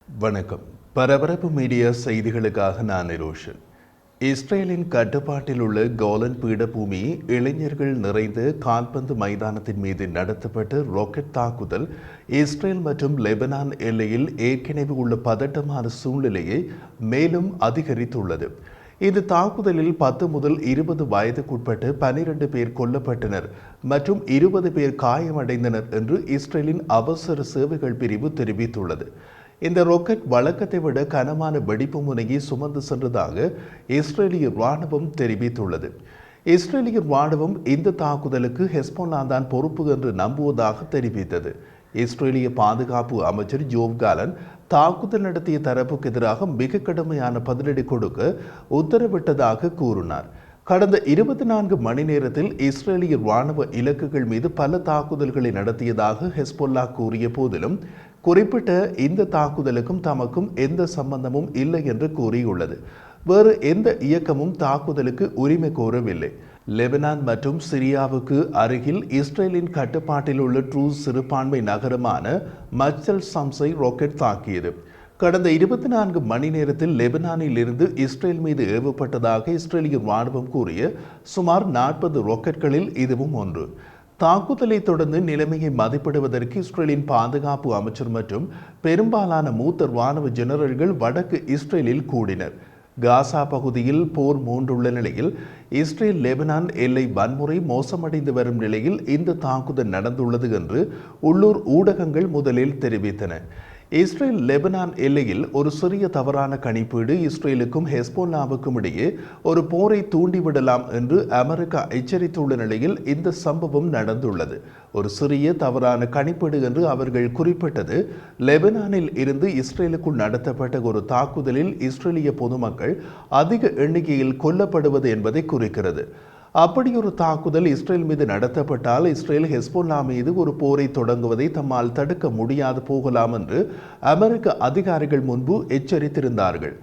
வணக்கம். பரபரப்பு மீடியா செய்திகளுக்காக நான் நிரோஷன். இஸ்ரேலின் கட்டுப்பாட்டில் உள்ள கோலன் பீடபூமி இளைஞர்கள் நிறைந்த கால்பந்து மைதானத்தின் மீது நடத்தப்பட்ட ராக்கெட் தாக்குதல் இஸ்ரேல் மற்றும் லெபனான் எல்லையில் ஏற்கனவே உள்ள பதட்டமான சூழ்நிலையை மேலும் அதிகரித்துள்ளது. இந்த தாக்குதலில் 10 முதல் 20 வயதுக்குட்பட்ட 12 பேர் கொல்லப்பட்டனர் மற்றும் 20 பேர் காயமடைந்தனர் என்று இஸ்ரேலின் அவசர சேவைகள் பிரிவு தெரிவித்துள்ளது. இந்த ராக்கெட் வழக்கத்தை விட கனமான வெடிப்பு முனையை சுமந்து சென்றதாக இஸ்ரேலிய ராணுவம் தெரிவித்துள்ளது. இஸ்ரேலிய ராணுவம் இந்த தாக்குதலுக்கு ஹெஸ்போலா தான் பொறுப்பு என்று நம்புவதாக தெரிவித்தது. இஸ்ரேலிய பாதுகாப்பு அமைச்சர் ஜோவ் காலன் தாக்குதல் நடத்திய தரப்புக்கு எதிராக மிக கடுமையான பதிலடி கொடுக்க உத்தரவிட்டதாக கூறினார். கடந்த 24 மணி நேரத்தில் இஸ்ரேலிய ராணுவ இலக்குகள் மீது பல தாக்குதல்களை நடத்தியதாக ஹெஸ்போல்லா கூறிய போதிலும் குறிப்பிட்ட இந்த தாக்குதலுக்கும் தமக்கும் எந்த சம்பந்தமும் இல்லை என்று கூறியுள்ளது. வேறு எந்த இயக்கமும் தாக்குதலுக்கு உரிமை கோரவில்லை. லெபனான் மற்றும் சிரியாவுக்கு அருகில் இஸ்ரேலின் கட்டுப்பாட்டில் உள்ள ட்ரூஸ் சிறுபான்மை நகரமான மஜ்தல் சம்ஸை ராக்கெட் தாக்கியது. கடந்த 24 மணி நேரத்தில் லெபனானில் இருந்து இஸ்ரேல் மீது ஏவப்பட்டதாக இஸ்ரேலிய ராணுவம் கூறிய சுமார் 40 ராக்கெட்களில் இதுவும் ஒன்று. தாக்குதலை தொடர்ந்து நிலைமையை மதிப்பிடுவதற்கு இஸ்ரேலின் பாதுகாப்பு அமைச்சர் மற்றும் பெரும்பாலான மூத்த ராணுவ ஜெனரல்கள் வடக்கு இஸ்ரேலில் கூடினர். காசா பகுதியில் போர் மூண்டுள்ள நிலையில் இஸ்ரேல் லெபனான் எல்லை வன்முறை மோசமடைந்து வரும் நிலையில் இந்த தாக்குதல் நடந்துள்ளது என்று உள்ளூர் ஊடகங்கள் முதலில் தெரிவித்தன. இஸ்ரேல் லெபனான் எல்லையில் ஒரு சிறிய தவறான கணிப்பீடு இஸ்ரேலுக்கும் ஹெஸ்போல்லாவுக்கும் இடையே ஒரு போரை தூண்டிவிடலாம் என்று அமெரிக்கா எச்சரித்துள்ள நிலையில் இந்த சம்பவம் நடந்துள்ளது. ஒரு சிறிய தவறான கணிப்பீடு என்று அவர்கள் குறிப்பிட்டது லெபனானில் இருந்து இஸ்ரேலுக்குள் நடத்தப்பட்ட ஒரு தாக்குதலில் இஸ்ரேலிய பொதுமக்கள் அதிக எண்ணிக்கையில் கொல்லப்படுவது என்பதை குறிக்கிறது. அப்படி ஒரு தாக்குதல் இஸ்ரேல் மீது நடத்தப்பட்டால் இஸ்ரேல் ஹெஸ்போல்லா மீது ஒரு போரை தொடங்குவதை தம்மால் தடுக்க முடியாது போகலாம் என்று அமெரிக்க அதிகாரிகள் முன்பு எச்சரித்திருந்தார்கள்.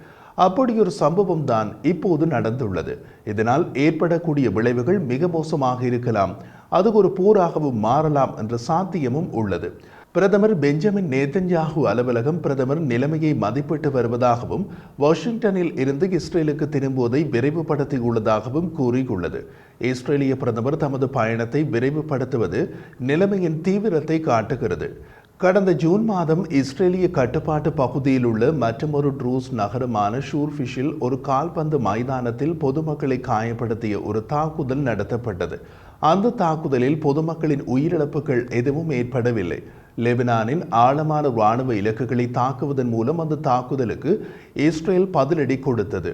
அப்படியொரு சம்பவம் தான் இப்போது நடந்துள்ளது. இதனால் ஏற்படக்கூடிய விளைவுகள் மிக மோசமாக இருக்கலாம். அது ஒரு போராகவும் மாறலாம் என்ற சாத்தியமும் உள்ளது. பிரதமர் பெஞ்சமின் நேதன்யாகு அலுவலகம் பிரதமர் நிலைமையை மதிப்பிட்டு வருவதாகவும் வாஷிங்டனில் இருந்து இஸ்ரேலுக்கு திரும்புவதை விரைவுபடுத்தியுள்ளதாகவும் கூறியுள்ளது. இஸ்ரேலிய பிரதமர் தமது பயணத்தை விரைவுபடுத்துவது நிலைமையின் தீவிரத்தை காட்டுகிறது. கடந்த ஜூன் மாதம் இஸ்ரேலிய கட்டுப்பாட்டு பகுதியில் உள்ள மற்றொரு ட்ரூஸ் நகரமான ஷூர்ஃபிஷில் ஒரு கால்பந்து மைதானத்தில் பொதுமக்களை காயப்படுத்திய ஒரு தாக்குதல் நடத்தப்பட்டது. அந்த தாக்குதலில் பொதுமக்களின் உயிரிழப்புகள் எதுவும் ஏற்படவில்லை. லெபனானின் ஆழமான இராணுவ இலக்குகளை தாக்குவதன் மூலம் அந்த தாக்குதலுக்கு இஸ்ரேல் பதிலடி கொடுத்தது.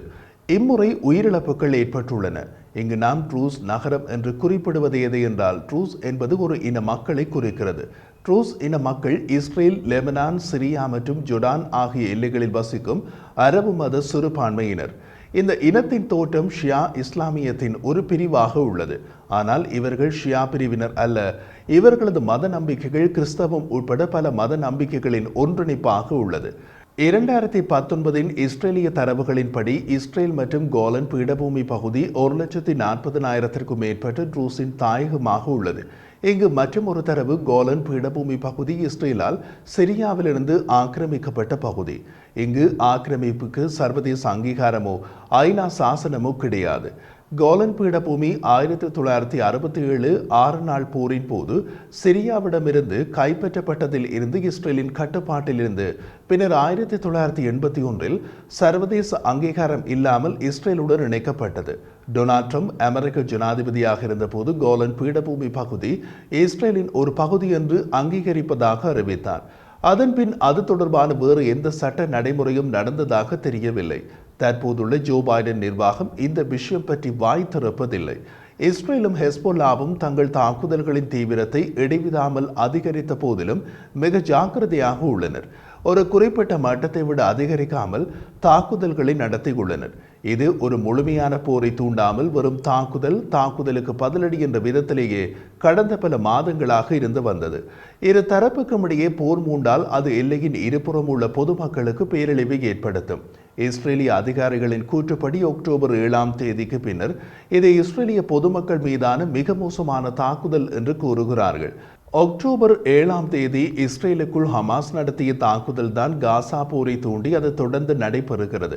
இம்முறை உயிரிழப்புகள் ஏற்பட்டுள்ளன. இங்கு நாம் ட்ரூஸ் நகரம் என்று குறிப்பிடுவது எது என்றால் ட்ரூஸ் என்பது ஒரு இன மக்களை குறிக்கிறது. ட்ரூஸ் இன மக்கள் இஸ்ரேல், லெபனான், சிரியா மற்றும் ஜோர்டான் ஆகிய எல்லைகளில் வசிக்கும் அரபு மத சிறுபான்மையினர். இந்த இனத்தின் தோற்றம் ஷியா இஸ்லாமியத்தின் ஒரு பிரிவாக உள்ளது. ஆனால் இவர்கள் ஷியா பிரிவினர் அல்ல. இவர்களது மத நம்பிக்கைகள் கிறிஸ்தவம் உட்பட பல மத நம்பிக்கைகளின் ஒன்றிணைப்பாக உள்ளது. 2019 இஸ்ரேலிய தரவுகளின்படி இஸ்ரேல் மற்றும் கோலன் பீடபூமி பகுதி 1,40,000 மேற்பட்ட ட்ரூஸின் தாயகமாக உள்ளது. இங்கு மற்றும் ஒரு தரவு கோலன் பீடபூமி பகுதி இஸ்ரேலால் சிரியாவிலிருந்து ஆக்கிரமிக்கப்பட்ட பகுதி. இங்கு ஆக்கிரமிப்புக்கு சர்வதேச அங்கீகாரமோ ஐநா சாசனமோ கிடையாது. கோலன் பீடபூமி 1967 6 நாள் போரின் போது சிரியாவிடமிருந்து கைப்பற்றப்பட்டதில் இருந்து இஸ்ரேலின் கட்டுப்பாட்டில் இருந்து பின்னர் 1981 சர்வதேச அங்கீகாரம் இல்லாமல் இஸ்ரேலுடன் இணைக்கப்பட்டது. டொனால்ட் ட்ரம்ப் அமெரிக்க ஜனாதிபதியாக இருந்தபோது கோலன் பீடபூமி பகுதி இஸ்ரேலின் ஒரு பகுதி என்று அங்கீகரிப்பதாக அறிவித்தார். அதன்பின் அது தொடர்பான வேறு எந்த சட்ட நடைமுறையும் நடந்ததாக தெரியவில்லை. தற்போதுள்ள ஜோ பைடன் நிர்வாகம் இந்த விஷயம் பற்றி வாய் திறப்பதில்லை. இஸ்ரேலும் ஹெஸ்போல்லாவும் தங்கள் தாக்குதல்களின் தீவிரத்தை இடைவிடாமல் அதிகரித்த போதிலும் மிக ஜாக்கிரதையாக உள்ளனர். ஒரு குறிப்பிட்ட மட்டத்தை விட அதிகரிக்காமல் தாக்குதல்களை நடத்தியுள்ளனர். இது ஒரு முழுமையான போரை தூண்டாமல் வரும் தாக்குதலுக்கு பதிலடி என்ற விதத்திலேயே கடந்த பல மாதங்களாக இருந்து வந்தது. இரு தரப்புக்கும் இடையே போர் மூண்டால் அது எல்லையின் இருபுறம் உள்ள பொதுமக்களுக்கு பேரழிவை ஏற்படுத்தும். இஸ்ரேலிய அதிகாரிகளின் கூற்றுப்படி அக்டோபர் 7 பின்னர் இது இஸ்ரேலிய பொதுமக்கள் மீதான மிக மோசமான தாக்குதல் என்று கூறுகிறார்கள். அக்டோபர் 7ஆம் தேதி இஸ்ரேலுக்குள் ஹமாஸ் நடத்திய தாக்குதல் தான் காசா போரை தூண்டி அது தொடர்ந்து நடைபெறுகிறது.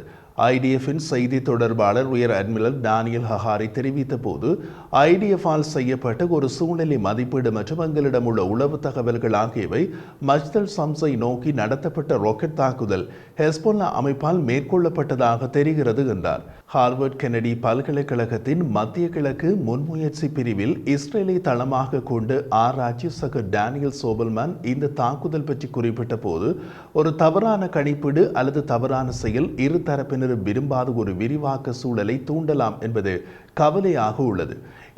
ஐடிஎஃப்பின் செய்தி தொடர்பாளர் உயர் அட்மிரல் டானியல் ஹஹாரி தெரிவித்த போது, ஐடிஎஃப்பால் செய்யப்பட்ட ஒரு சூழ்நிலை மதிப்பீடு மற்றும் எங்களிடம் உள்ள உளவு தகவல்கள் ஆகியவை மஜ்தல் சம்ஸை நோக்கி நடத்தப்பட்ட ராக்கெட் தாக்குதல் ஹெஸ்பொல்லா அமைப்பால் மேற்கொள்ளப்பட்டதாக தெரிகிறது என்றார். ஹார்வர்ட் கென்னடி பல்கலைக்கழகத்தின் மத்திய கிழக்கு முன்முயற்சி பிரிவில் இஸ்ரேலை தளமாக கொண்டு ஆராய்ச்சி சகர் டேனியல் சோபல்மேன் இந்த தாக்குதல் பற்றி குறிப்பிட்ட போது, ஒரு தவறான கணிப்பீடு அல்லது தவறான செயல் இரு தரப்பினரும் விரும்பாத ஒரு விரிவாக்க சூழலை தூண்டலாம் என்பது கவலையாக உள்ளது.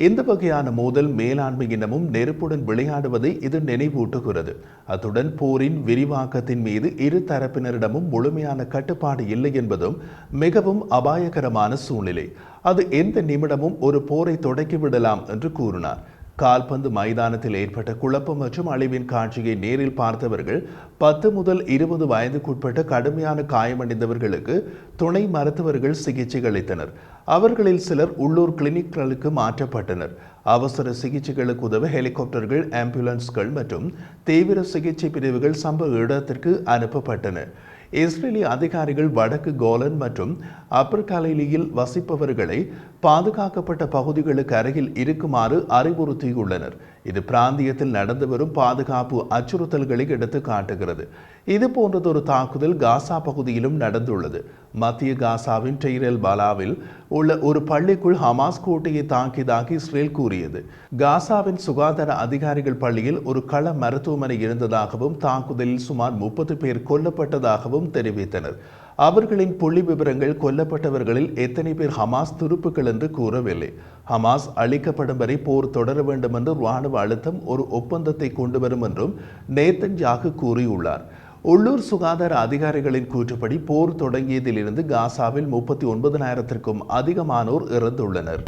இந்த வகையான மோதல் மேலாண்மை இனமும் நெருப்புடன் விளையாடுவதை இது நினைவூட்டுகிறது. அத்துடன் போரின் விரிவாக்கத்தின் மீது இரு தரப்பினரிடமும் முழுமையான கட்டுப்பாடு இல்லை என்பதும் மிகவும் அபாயகரமான சூழ்நிலை. அது எந்த நிமிடமும் ஒரு போரை தொடக்கிவிடலாம் என்று கூறினார். கால்பந்து மைதானத்தில் ஏற்பட்ட குழப்பம் மற்றும் அழிவின் காட்சியை நேரில் பார்த்தவர்கள் 10 முதல் 20 வயதுக்குட்பட்ட கடுமையான காயமடைந்தவர்களுக்கு துணை மருத்துவர்கள் சிகிச்சை அளித்தனர். அவர்களில் சிலர் உள்ளூர் கிளினிக்களுக்கு மாற்றப்பட்டனர். அவசர சிகிச்சைகளுக்கு உதவ ஹெலிகாப்டர்கள், ஆம்புலன்ஸ்கள் மற்றும் தீவிர சிகிச்சை பிரிவுகள் சம்பவ இடத்திற்கு அனுப்பப்பட்டன. இஸ்ரேலிய அதிகாரிகள் வடக்கு கோலன் மற்றும் அப்பர் கலிலியில் வசிப்பவர்களை பாதுகாக்கப்பட்ட பகுதிகளுக்கு அருகில் இருக்குமாறு அறிவுறுத்தியுள்ளனர். இது பிராந்தியத்தில் நடந்து வரும் பாதுகாப்பு அச்சுறுத்தல்களை எடுத்து காட்டுகிறது. இது போன்றதொரு தாக்குதல் காசா பகுதியிலும் நடந்துள்ளது. மத்திய காசாவின் டெய்ரெல் பாலாவில் உள்ள ஒரு பள்ளிக்குள் ஹமாஸ் கோட்டையை தாக்கியதாக இஸ்ரேல் கூறியது. காசாவின் சுகாதார அதிகாரிகள் பள்ளியில் ஒரு கள மருத்துவமனை இருந்ததாகவும் தாக்குதலில் சுமார் 30 பேர் கொல்லப்பட்டதாகவும் தெரிவித்தனர். அவர்களின் புள்ளி விவரங்கள் கொல்லப்பட்டவர்களில் எத்தனை பேர் ஹமாஸ் துருப்புக்கள் என்று கூறவில்லை. ஹமாஸ் அழிக்கப்படும் வரை போர் தொடர வேண்டும் என்று ராணுவ அழுத்தம் ஒரு ஒப்பந்தத்தை கொண்டு வரும் என்றும் நேத்தன்யாகு கூறியுள்ளார். உள்ளூர் சுகாதார அதிகாரிகளின் கூற்றுப்படி போர் தொடங்கியதிலிருந்து காசாவில் 39,000க்கும் அதிகமானோர் இறந்துள்ளனர்.